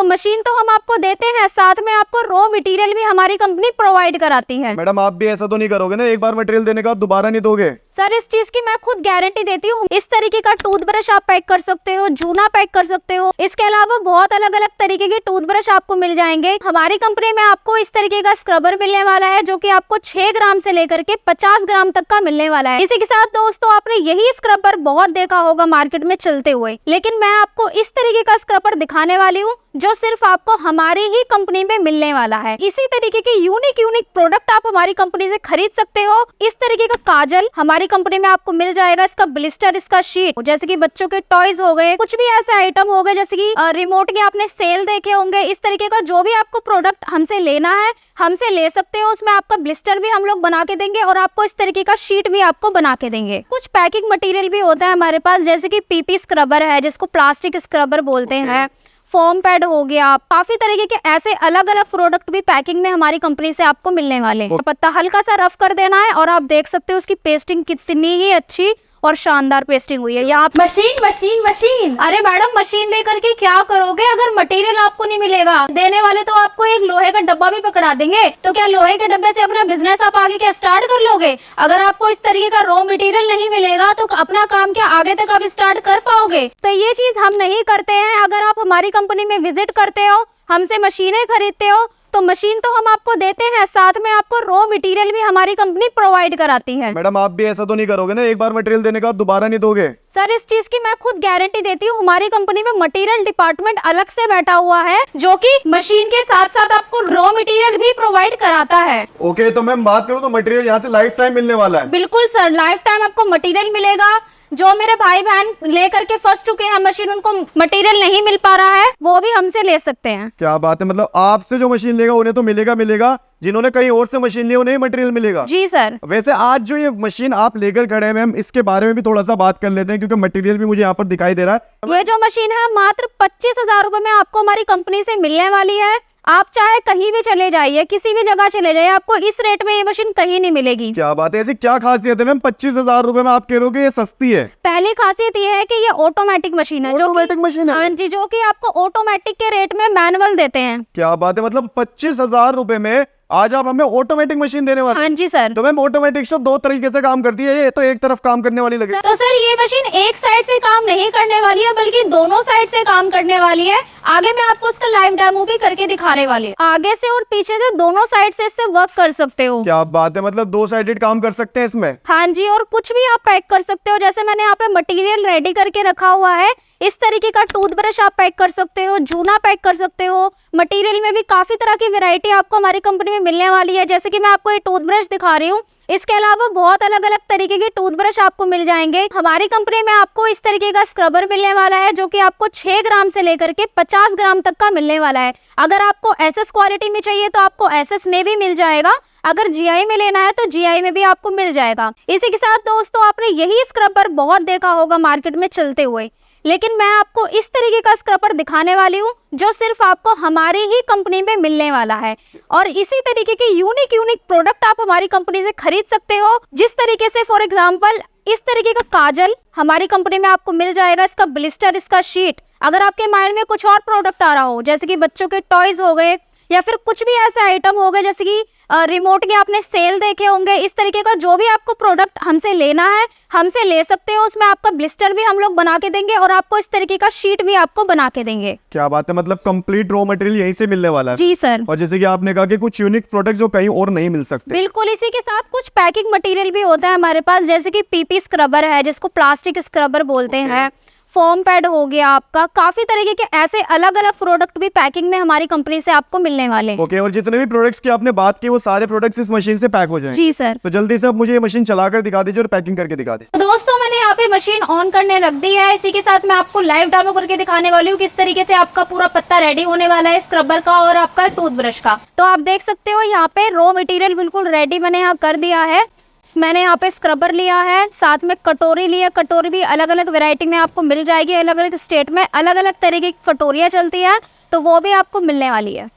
तो मशीन तो हम आपको देते हैं, साथ में आपको रॉ मटेरियल भी हमारी कंपनी प्रोवाइड कराती है। मैडम आप भी ऐसा तो नहीं करोगे ना, एक बार मटेरियल देने का दोबारा नहीं दोगे? सर इस चीज की मैं खुद गारंटी देती हूँ। इस तरीके का टूथब्रश आप पैक कर सकते हो, जूना पैक कर सकते हो। इसके अलावा बहुत अलग अलग तरीके के टूथब्रश आपको मिल जाएंगे। हमारी कंपनी में आपको इस तरीके का स्क्रबर मिलने वाला है जो कि आपको 6 ग्राम से लेकर के 50 ग्राम तक का मिलने वाला है। इसी के साथ दोस्तों आपने यही स्क्रबर बहुत देखा होगा मार्केट में चलते हुए, लेकिन मैं आपको इस तरीके का स्क्रबर दिखाने वाली हूँ जो सिर्फ आपको हमारी ही कंपनी में मिलने वाला है। इसी तरीके के यूनिक प्रोडक्ट आप हमारी कंपनी से खरीद सकते हो। इस तरीके का काजल हमारी कंपनी में आपको मिल जाएगा, इसका ब्लिस्टर, इसका शीट, जैसे कि बच्चों के टॉयज हो गए, कुछ भी ऐसे आइटम हो गए जैसे कि रिमोट के आपने सेल देखे होंगे। इस तरीके का जो भी आपको प्रोडक्ट हमसे लेना है हमसे ले सकते हो। उसमें आपका ब्लिस्टर भी हम लोग बना के देंगे और आपको इस तरीके का शीट भी आपको बना के देंगे। कुछ पैकिंग मटेरियल भी होता है हमारे पास, जैसे कि पीपी स्क्रबर है जिसको प्लास्टिक स्क्रबर बोलते हैं, फोम पैड हो गया, काफी तरीके के ऐसे अलग अलग प्रोडक्ट भी पैकिंग में हमारी कंपनी से आपको मिलने वाले हैं। पत्ता हल्का सा रफ कर देना है और आप देख सकते हो उसकी पेस्टिंग कितनी ही अच्छी और शानदार पेस्टिंग हुई है। यहाँ मशीन अरे मैडम मशीन लेकर के क्या करोगे अगर मटेरियल आपको नहीं मिलेगा? देने वाले तो आपको एक लोहे का डब्बा भी पकड़ा देंगे, तो क्या लोहे के डब्बे से अपना बिजनेस आप आगे क्या स्टार्ट कर लोगे? अगर आपको इस तरीके का रॉ मटेरियल नहीं मिलेगा तो अपना काम क्या आगे तक आप स्टार्ट कर पाओगे? तो ये चीज हम नहीं करते हैं। अगर आप हमारी कंपनी में विजिट करते हो, हमसे मशीनें खरीदते हो, तो मशीन तो हम आपको देते हैं, साथ में आपको रॉ मटेरियल भी हमारी कंपनी प्रोवाइड कराती है। मैडम आप भी ऐसा तो नहीं करोगे ना, एक बार मटेरियल देने का दोबारा नहीं दोगे? सर इस चीज की मैं खुद गारंटी देती हूँ। हमारी कंपनी में मटेरियल डिपार्टमेंट अलग से बैठा हुआ है जो कि मशीन के साथ साथ आपको रॉ मटेरियल भी प्रोवाइड कराता है। ओके, तो मैम बात करूँ तो मटेरियल यहाँ से लाइफ टाइम मिलने वाला है? बिल्कुल सर, लाइफ टाइम आपको मटेरियल मिलेगा। जो मेरे भाई बहन लेकर के फंस चुके हैं मशीन, उनको मटेरियल नहीं मिल पा रहा है, वो भी हमसे ले सकते हैं। क्या बात है, मतलब आपसे जो मशीन लेगा उन्हें तो मिलेगा, जिन्होंने कहीं और से मशीन ली उन्हें मटेरियल मिलेगा? जी सर। वैसे आज जो ये मशीन आप लेकर खड़े हैं मैम, इसके बारे में भी थोड़ा सा बात कर लेते हैं क्योंकि मटेरियल भी मुझे यहाँ पर दिखाई दे रहा है। ये जो मशीन है मात्र 25,000 रुपए में आपको हमारी कंपनी से मिलने वाली है। आप चाहे कहीं भी चले जाइए, किसी भी जगह चले जाइए, आपको इस रेट में ये मशीन कहीं नहीं मिलेगी। क्या बात है, ऐसी क्या खासियत है मैम 25,000 रुपए में आप कह रहे हो कि ये सस्ती है? पहली खासियत ये है कि ये ऑटोमेटिक मशीन है। ऑटोमेटिक मशीन है? हाँ जी, जो कि आपको ऑटोमेटिक के रेट में मैनुअल देते हैं। क्या बात है, मतलब 25,000 रुपए में आज आप हमें ऑटोमेटिक मशीन देने वाले? हाँ जी सर। तो मैम ऑटोमेटिक से 2 तरीके से काम करती है, ये तो एक तरफ काम करने वाली लगे। तो सर ये मशीन एक साइड से काम नहीं करने वाली है बल्कि दोनों साइड से काम करने वाली है। आगे मैं आपको उसका लाइव डेमो भी करके दिखाने वाली हूँ। आगे से और पीछे से दोनों साइड से इससे वर्क कर सकते हो। क्या बात है, मतलब 2 साइडेड काम कर सकते हैं इसमें? हाँ जी, और कुछ भी आप पैक कर सकते हो। जैसे मैंने यहाँ पे मटेरियल रेडी करके रखा हुआ है, इस तरीके का टूथब्रश आप पैक कर सकते हो, जूना पैक कर सकते हो। मटेरियल में भी काफी तरह की वैरायटी आपको हमारी कंपनी में मिलने वाली है। जैसे कि मैं आपको ये टूथब्रश दिखा रही हूँ, इसके अलावा बहुत अलग अलग तरीके के टूथब्रश आपको मिल जाएंगे। हमारी कंपनी में आपको इस तरीके का स्क्रबर मिलने वाला है जो कि आपको 6 ग्राम से लेकर के 50 ग्राम तक का मिलने वाला है। अगर आपको एसएस क्वालिटी में चाहिए तो आपको एसएस में भी मिल जाएगा, अगर जीआई में लेना है तो जीआई में भी आपको मिल जाएगा। इसी के साथ दोस्तों आपने यही स्क्रबर बहुत देखा होगा मार्केट में चलते हुए, लेकिन मैं आपको इस तरीके का स्क्रबर दिखाने वाली हूँ जो सिर्फ आपको हमारी ही कंपनी में मिलने वाला है। और इसी तरीके के यूनिक प्रोडक्ट आप हमारी कंपनी से खरीद सकते हो। जिस तरीके से फॉर एग्जांपल इस तरीके का काजल हमारी कंपनी में आपको मिल जाएगा, इसका ब्लिस्टर, इसका शीट। अगर आपके माइंड में कुछ और प्रोडक्ट आ रहा हो जैसे कि बच्चों के टॉयज हो गए या फिर कुछ भी ऐसे आइटम हो गए जैसे कि रिमोट के आपने सेल देखे होंगे, इस तरीके का जो भी आपको प्रोडक्ट हमसे लेना है हमसे ले सकते हो। उसमें आपका ब्लिस्टर भी हम लोग बना के देंगे और आपको इस तरीके का शीट भी आपको बना के देंगे। क्या बात है, मतलब कंप्लीट रॉ मटेरियल यहीं से मिलने वाला है? जी सर। और जैसे कि आपने कहा कि कुछ यूनिक प्रोडक्ट जो कहीं और नहीं मिल सकते। बिल्कुल, इसी के साथ कुछ पैकिंग मटेरियल भी होता है हमारे पास, जैसे कि पीपी स्क्रबर है जिसको प्लास्टिक स्क्रबर बोलते हैं, फोम पैड हो गया आपका। काफी तरीके के ऐसे अलग अलग प्रोडक्ट भी पैकिंग में हमारी कंपनी से आपको मिलने वाले हैं। ओके, और जितने भी प्रोडक्ट्स की आपने बात की वो सारे प्रोडक्ट्स इस मशीन से पैक हो जाएंगे? जी सर। तो जल्दी से अब मुझे ये मशीन चलाकर दिखा दीजिए और पैकिंग करके दिखा दीजिए। तो दोस्तों मैंने यहाँ पे मशीन ऑन करने रख दी है। इसी के साथ मैं आपको लाइव डेमो करके दिखाने वाली हूँ किस तरीके से आपका पूरा पत्ता रेडी होने वाला है स्क्रबर का और आपका टूथब्रश का। तो आप देख सकते हो यहाँ पे रॉ मटेरियल बिल्कुल रेडी मैंने यहाँ कर दिया है। मैंने यहाँ पे स्क्रबर लिया है, साथ में कटोरी लिया। कटोरी भी अलग अलग वैरायटी में आपको मिल जाएगी। अलग अलग स्टेट में अलग अलग तरीके की कटोरियाँ चलती है, तो वो भी आपको मिलने वाली है।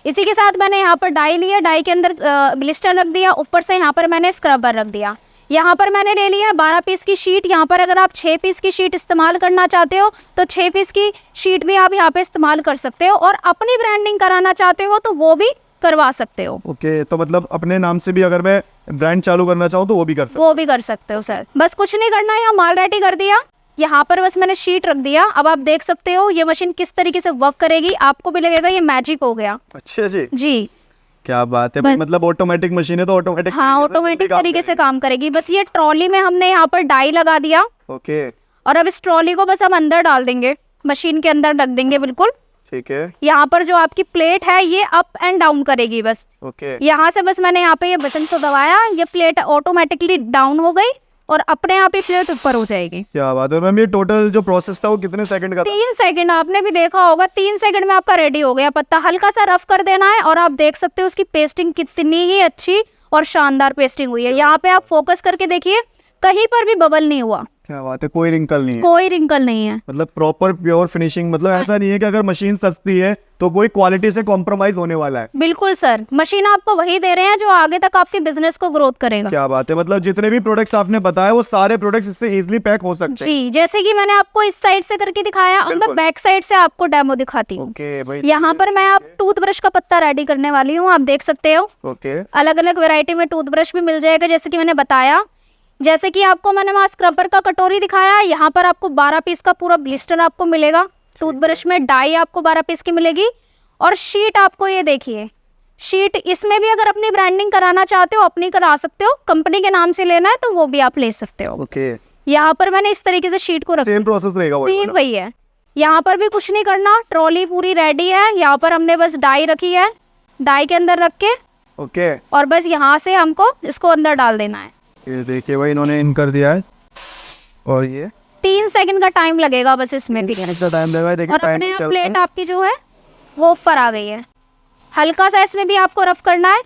इसी के साथ मैंने यहाँ पर डाई लिया, डाई के अंदर ब्लिस्टर रख दिया, ऊपर से यहाँ पर मैंने स्क्रबर रख दिया। यहाँ पर मैंने ले लिया है 12 पीस की शीट। यहाँ पर अगर आप 6 पीस की शीट इस्तेमाल करना चाहते हो तो 6 पीस की शीट भी आप यहाँ पे इस्तेमाल कर सकते हो, और अपनी ब्रांडिंग कराना चाहते हो तो वो भी करवा सकते हो। ओके, तो मतलब अपने नाम से भी अगर मैं ब्रांड चालू करना चाहूँ तो वो भी कर सकता हूँ? वो भी कर सकते हो सर। बस कुछ नहीं करना है, यहाँ माल रेडी कर दिया, यहाँ पर बस मैंने शीट रख दिया। अब आप देख सकते हो ये मशीन किस तरीके से वर्क करेगी, आपको भी लगेगा ये मैजिक हो गया। अच्छा जी, जी क्या बात है भाई। बस। मतलब ऑटोमेटिक मशीन है तो ऑटोमेटिक, हाँ ऑटोमेटिक तरीके से काम करेगी। बस ये ट्रॉली में हमने यहाँ पर डाई लगा दिया, ओके और अब इस ट्रॉली को बस हम अंदर डाल देंगे, मशीन के अंदर रख देंगे बिल्कुल। ठीक है, यहाँ पर जो आपकी प्लेट है ये अप एंड डाउन करेगी बस। ओके यहाँ से बस मैंने यहाँ पे ये बटन को दबाया, ये प्लेट ऑटोमेटिकली डाउन हो गई और अपने आप ही प्लेट ऊपर हो जाएगी। क्या बात है मैम। ये टोटल जो प्रोसेस था वो कितने सेकंड का था? 3 सेकंड, आपने भी देखा होगा 3 सेकंड में आपका रेडी हो गया पत्ता। हल्का सा रफ कर देना है और आप देख सकते हो उसकी पेस्टिंग कितनी ही अच्छी और शानदार पेस्टिंग हुई है। यहाँ पे आप फोकस करके देखिए, कहीं पर भी बबल नहीं हुआ। क्या बात है, कोई रिंकल नहीं है? कोई रिंकल नहीं है। मतलब प्रॉपर प्योर फिनिशिंग। मतलब ऐसा नहीं है कि अगर मशीन सस्ती है तो कोई क्वालिटी से कॉम्प्रोमाइज होने वाला है। बिल्कुल सर, मशीन आपको वही दे रहे हैं जो आगे तक आपके बिजनेस को ग्रोथ करेगा। क्या बात है। मतलब जितने भी प्रोडक्ट्स आपने बताया वो सारे प्रोडक्ट्स इससे इजीली पैक हो सकते हैं। जी, जैसे कि मैंने आपको इस साइड से करके दिखाया, अब मैं बिल्कुल। बैक साइड से आपको डेमो दिखाती हूँ। ओके भाई, यहाँ पर मैं आप टूथब्रश का पत्ता रेडी करने वाली हूँ, आप देख सकते हो। ओके अलग अलग वैरायटी में टूथब्रश भी मिल जाएगा, जैसे कि मैंने बताया। जैसे कि आपको मैंने वहाँ स्क्रबर का कटोरी दिखाया, यहाँ पर आपको 12 पीस का पूरा ब्लिस्टर आपको मिलेगा। टूथब्रश में डाई आपको 12 पीस की मिलेगी, और शीट आपको ये देखिए, शीट इसमें भी अगर अपनी ब्रांडिंग कराना चाहते हो अपनी करा सकते हो, कंपनी के नाम से लेना है तो वो भी आप ले सकते हो। ओके, यहाँ पर मैंने इस तरीके से शीट को रखा, सेम प्रोसेस रहेगा वही सेम वही है। यहाँ पर भी कुछ नहीं करना, ट्रॉली पूरी रेडी है। यहाँ पर हमने बस डाई रखी है, डाई के अंदर रख के ओके। और बस यहाँ से हमको इसको अंदर डाल देना है। ये देखिए भाई इन्होंने इन कर दिया है, और ये 3 सेकंड का टाइम लगेगा बस इसमें भी। कितना टाइम लगेगा देखिए। और अपने आप प्लेट आपकी जो है वो ऊपर आ गई है। हल्का सा इसमें भी आपको रफ करना है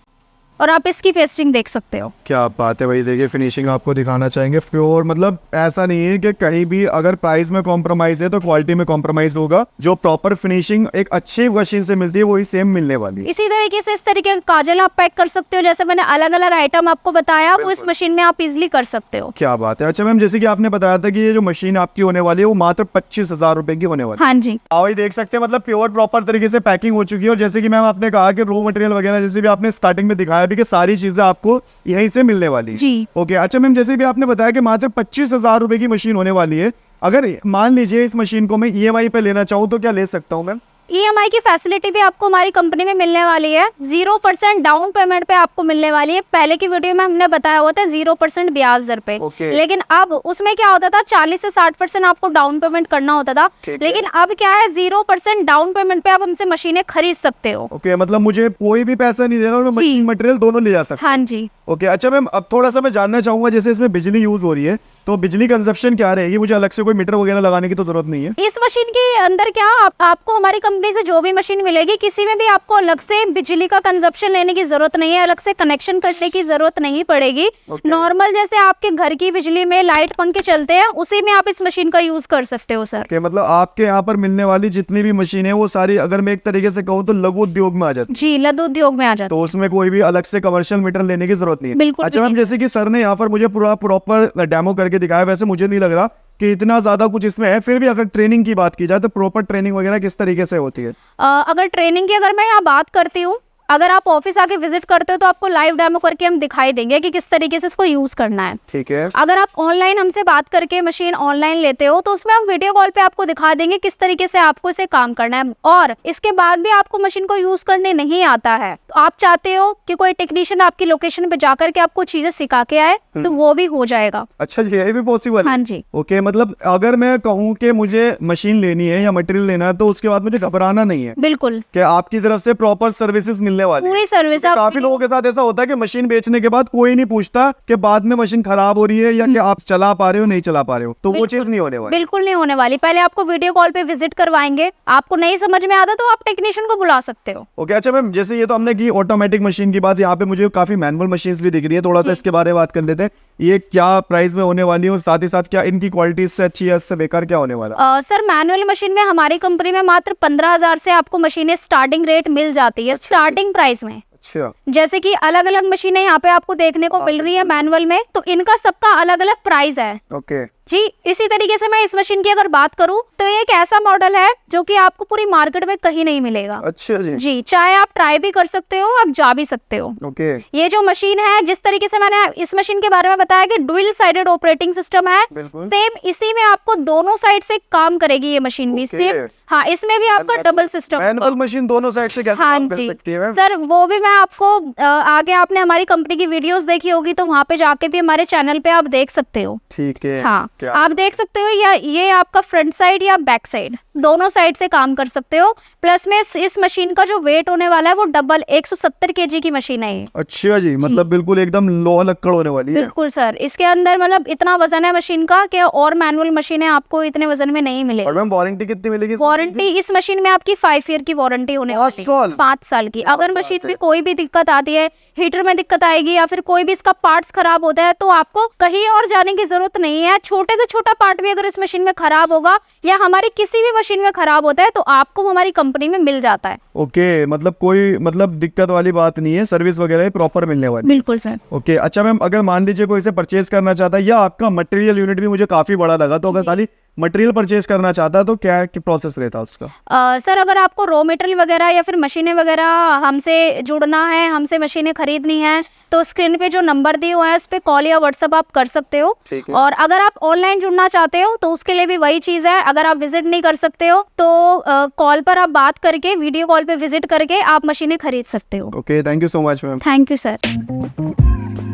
और आप इसकी पेस्टिंग देख सकते हो। क्या बात है भाई। देखिए फिनिशिंग आपको दिखाना चाहेंगे प्योर। मतलब ऐसा नहीं है कि कहीं भी अगर प्राइस में कॉम्प्रोमाइज है तो क्वालिटी में कॉम्प्रोमाइज होगा। जो प्रॉपर फिनिशिंग एक अच्छी मशीन से मिलती है वही सेम मिलने वाली है। इसी तरीके से इस तरीके का काजल आप पैक कर सकते हो, जैसे मैंने अलग अलग आइटम आपको बताया वो इस मशीन में आप इजिली कर सकते हो। क्या बात है। अच्छा मैम, जैसे कि आपने बताया था कि ये जो मशीन आपकी होने वाली है वो मात्र 25,000 रुपए की होने वाली है। हाँ जी, वही देख सकते हैं। मतलब प्योर प्रॉपर तरीके से पैकिंग हो चुकी है। और जैसे कि मैम आपने कहा कि रॉ मटेरियल वगैरह जैसे भी आपने स्टार्टिंग में दिखाया भी कि सारी चीजें आपको यहीं से मिलने वाली है। जी। ओके। अच्छा मैम, जैसे भी आपने बताया कि मात्र 25,000 रुपए की मशीन होने वाली है, अगर मान लीजिए इस मशीन को मैं EMI पे लेना चाहूँ तो क्या ले सकता हूँ मैम? EMI की फैसिलिटी भी आपको हमारी कंपनी में मिलने वाली है। 0% डाउन पेमेंट पे आपको मिलने वाली है। पहले की वीडियो में हमने बताया हुआ था 0% ब्याज दर पे। ओके। लेकिन अब उसमें क्या होता था, 40 से 60% आपको डाउन पेमेंट करना होता था। ठीक है। लेकिन अब क्या है, 0% डाउन पेमेंट पे आप हमसे मशीनें खरीद सकते हो। ओके, मतलब मुझे कोई भी पैसा नहीं देना और मैं मशीन मटेरियल दोनों ले जा सकता हूँ। हाँ जी। ओके। अच्छा मैम, अब थोड़ा सा मैं जानना चाहूंगा, जैसे इसमें बिजली यूज हो रही है तो बिजली कंजप्शन क्या रहेगी? मुझे अलग से कोई मीटर वगैरह लगाने की तो जरूरत नहीं है? इस मशीन के अंदर क्या आपको हमारी कंपनी से जो भी मशीन मिलेगी किसी में भी आपको अलग से बिजली का कंजप्शन लेने की जरूरत नहीं है, अलग से कनेक्शन करने की जरूरत नहीं पड़ेगी। Okay. नॉर्मल जैसे आपके घर की बिजली में लाइट पंखे चलते हैं उसी में आप इस मशीन का यूज कर सकते हो सर। कि मतलब आपके यहाँ पर मिलने वाली जितनी भी मशीन है वो सारी, अगर मैं एक तरीके से कहूँ तो लघु उद्योग में आ जाती है। जी, लघु उद्योग में आ जाता तो उसमें कोई भी अलग से कमर्शियल मीटर लेने की जरूरत नहीं है। बिल्कुल अच्छा भी मैम, जैसे कि सर ने यहाँ पर मुझे पूरा प्रॉपर डेमो करके दिखाया, वैसे मुझे नहीं लग रहा कि इतना ज्यादा कुछ इसमें है। फिर भी अगर ट्रेनिंग की बात की जाए तो प्रॉपर ट्रेनिंग वगैरह किस तरीके से होती है? अगर ट्रेनिंग की अगर मैं यहाँ बात करती हूँ, अगर आप ऑफिस आके विजिट करते हो तो आपको लाइव डेमो करके हम दिखाई देंगे कि किस तरीके से इसको यूज करना है। ठीक है। अगर आप ऑनलाइन हमसे बात करके मशीन ऑनलाइन लेते हो तो उसमें हम वीडियो कॉल पे आपको दिखा देंगे किस तरीके से आपको इसे काम करना है। और इसके बाद भी आपको मशीन को यूज करने नहीं आता है तो आप चाहते हो कि कोई टेक्नीशियन आपकी लोकेशन पे जाकर के आपको चीजें सिखा के आए तो वो भी हो जाएगा। अच्छा जी, ये भी पॉसिबल है? हाँ जी। ओके। मतलब अगर मैं कहूँ कि मुझे मशीन लेनी है या मटेरियल लेना है तो उसके बाद मुझे घबराना नहीं है बिल्कुल, कि आपकी तरफ से प्रॉपर सर्विसेज मिलने वाली है। पूरी सर्विस क्योंकि काफी लोगों के साथ ऐसा होता है कि मशीन बेचने के बाद कोई नहीं पूछता कि बाद में मशीन खराब हो रही है या कि आप चला पा रहे हो नहीं चला पा रहे हो, तो वो चीज नहीं होने वाली। बिल्कुल नहीं होने वाली। पहले आपको वीडियो कॉल पे विजिट करवाएंगे, आपको नहीं समझ में आता तो आप टेक्नीशियन को बुला सकते हो। ओके। अच्छा मैम, जैसे ये तो हमने की ऑटोमेटिक मशीन की बात, यहाँ पे मुझे काफी मैनुअल मशीन भी दिख रही है, थोड़ा सा इसके बारे में बात कर लेते हैं। ये क्या प्राइस में होने वाली है और साथ ही साथ क्या इनकी क्वालिटी इससे अच्छी है, इससे बेकार क्या होने वाला? सर मैनुअल मशीन में हमारी कंपनी में मात्र 15,000 से आपको मशीनें स्टार्टिंग रेट मिल जाती है, स्टार्टिंग प्राइस में। अच्छा जैसे कि अलग अलग मशीनें यहाँ पे आपको देखने को मिल रही है मैनुअल में, तो इनका सबका अलग अलग प्राइस है ओके जी। इसी तरीके से मैं इस मशीन की अगर बात करूं तो ये एक ऐसा मॉडल है जो कि आपको पूरी मार्केट में कहीं नहीं मिलेगा। अच्छा जी जी, चाहे आप ट्राई भी कर सकते हो, आप जा भी सकते हो। ओके ये जो मशीन है, जिस तरीके से मैंने इस मशीन के बारे में बताया कि डुअल साइडेड ऑपरेटिंग सिस्टम है, बिल्कुल सेम इसी में आपको दोनों साइड से काम करेगी ये मशीन भी। Okay. सेम हाँ, इसमें भी आपका डबल सिस्टम। मैनुअल मशीन दोनों साइड से कैसे हाँ काम कर जी सकती है मैम? सर, वो भी मैं आपको आगे आपने हमारी कंपनी की वीडियोस देखी होगी तो वहाँ पे जाके भी हमारे चैनल पे आप देख सकते हो। ठीक है हाँ, क्या आप देख सकते हो या ये आपका फ्रंट साइड या बैक साइड दोनों साइड से काम कर सकते हो। प्लस में इस मशीन का जो वेट होने वाला है वो डबल 170 kg की मशीन है ये। अच्छा जी, मतलब बिल्कुल एकदम लोहा लक्कड़ होने वाली है। बिल्कुल सर, इसके अंदर मतलब इतना वजन है मशीन का कि और मैनुअल मशीनें आपको इतने वजन में नहीं मिलेगी। और मैम वारंटी कितनी मिलेगी इस मशीन वारंटी इस मशीन में आपकी 5 ईयर की वारंटी होने वाली है। 5 साल की। अगर मशीन में कोई भी दिक्कत आती है, हीटर में दिक्कत आएगी या फिर कोई भी इसका पार्ट्स खराब होता है, तो आपको कहीं और जाने की जरूरत नहीं है। छोटे से छोटा पार्ट भी अगर इस मशीन में खराब होगा या हमारी किसी भी मशीन में खराब होता है तो आपको हमारी कंपनी में मिल जाता है। ओके, मतलब कोई मतलब दिक्कत वाली बात नहीं है, सर्विस वगैरह प्रॉपर मिलने वाली। बिल्कुल सर। ओके अच्छा मैम, अगर मान लीजिए कोई इसे परचेज करना चाहता है, या आपका मटेरियल यूनिट भी मुझे काफी बड़ा लगा, तो अगर खाली मटेरियल परचेज करना चाहता है तो क्या प्रोसेस रहता है उसका? सर, अगर आपको रॉ मटेरियल वगैरह या फिर मशीनें वगैरह हमसे जुड़ना है, हमसे मशीनें खरीदनी है, तो स्क्रीन पे जो नंबर दिए हुआ है उस पे कॉल या व्हाट्सएप आप कर सकते हो। ठीक है। और अगर आप ऑनलाइन जुड़ना चाहते हो तो उसके लिए भी वही चीज़ है। अगर आप विजिट नहीं कर सकते हो तो कॉल पर आप बात करके, वीडियो कॉल पे विजिट करके आप मशीनें खरीद सकते हो। Okay, thank you so much ma'am. Thank you sir.